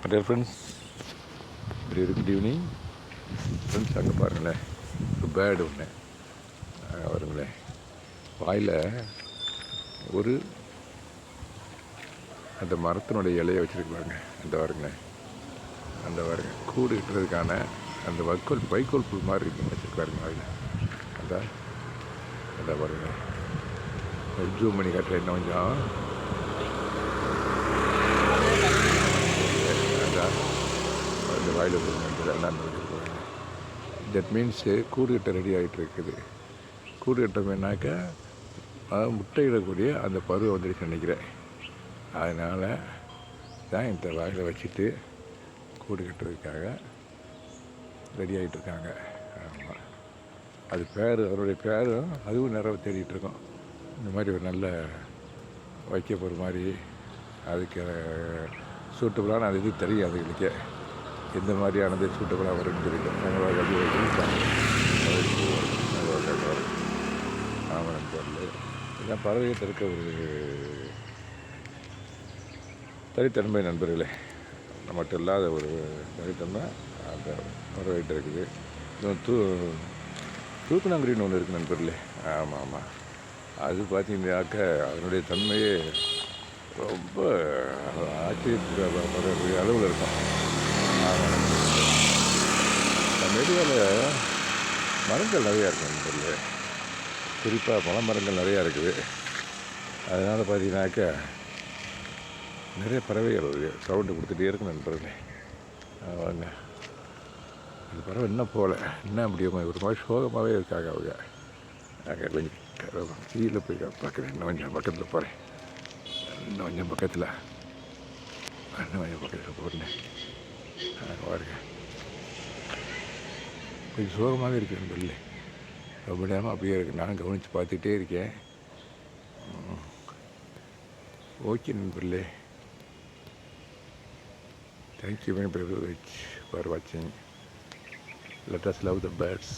Dear friends, very good evening friends. அங்கே பாருங்களேன், ஒரு பேர்டு ஒன்று வருங்களேன். வாயில் ஒரு அந்த மரத்தினுடைய இலையை வச்சுருக்கு பாருங்க. அந்த பாருங்களேன், அந்த பாருங்க கூடு கட்டுறதுக்கான அந்த வைக்கோல் புல் மாதிரி இருக்குன்னு வச்சுருக்காருங்க வாயில். அந்த அந்த பாருங்க, ஜூம் பண்ணி காட்டுறேன் இன்னும் கொஞ்சம். அந்த வாயில் எல்லாம் வச்சுருக்காங்க. தட் மீன்ஸு கூடு கட்ட ரெடி ஆகிட்டு இருக்குது. கூடு கட்டமைனாக்கா முட்டையிடக்கூடிய அந்த பருவம் வந்துடுச்சு நினைக்கிறேன். அதனால் தான் இந்த வாயில் வச்சுட்டு கூடு கட்டுறதுக்காக ரெடி ஆகிட்டுருக்காங்க. ஆமாம், அது பேர், அவருடைய பேரும் அதுவும் நிறைய தேடிட்டுருக்கோம். இந்த மாதிரி ஒரு நல்ல வைக்க போகிற மாதிரி அதுக்கு சூட்டபுளான அது இது தெரியும். அதுகளுக்கு எந்த மாதிரியானது சூட்டபுளாக வரும்னு தெரியும். நாங்கள் ஆமாம் நண்பர்கள், இதெல்லாம் பறவைகிட்ட இருக்க ஒரு தனித்தன்மை நண்பர்களே. நம்மகிட்ட இல்லாத ஒரு தனித்தன்மை அந்த பறவைகிட்ட இருக்குது. தூக்கணாங்குருவின்னு ஒன்று இருக்குது நண்பர்களே. ஆமாம் ஆமாம், அது பார்த்தீங்கன்னாக்க அதனுடைய தன்மையே ரொம்ப ஆச்சரியத்துக்கு அளவில் இருக்கும். ஆமாம், நம்ம ஏரியாவில் மரங்கள் நிறையா இருக்குது நண்பர்களே. குறிப்பாக பழமரங்கள் நிறையா இருக்குது. அதனால் பார்த்தீங்கன்னாக்கா நிறைய பறவைகள் சவுண்டு கொடுத்துட்டே இருக்கும் நண்பர்களே. வாங்க, அந்த பறவை இன்னும் போகல, என்ன முடியுமா, ஒரு மாதிரி சோகமாகவே இருக்காங்க அவங்க. அங்கே கொஞ்சம் கீழே போய் பார்க்குறேன். இன்னும் கொஞ்சம் பக்கத்தில் போகிறேன். இன்னும் கொஞ்சம் பக்கத்தில் போகிறேன். பாருங்க, கொஞ்சம் சோகமாகவே இருக்குது நண்பர்களே. ரொம்ப நேரமாக அப்படியே இருக்குது. நான் கவனித்து பார்த்துட்டே இருக்கேன். ஓகே நண்பர்களே, தேங்க்யூ வெரி மச் ஃபார் வாட்சிங். லெட் அஸ் லவ் த பேர்ட்ஸ்.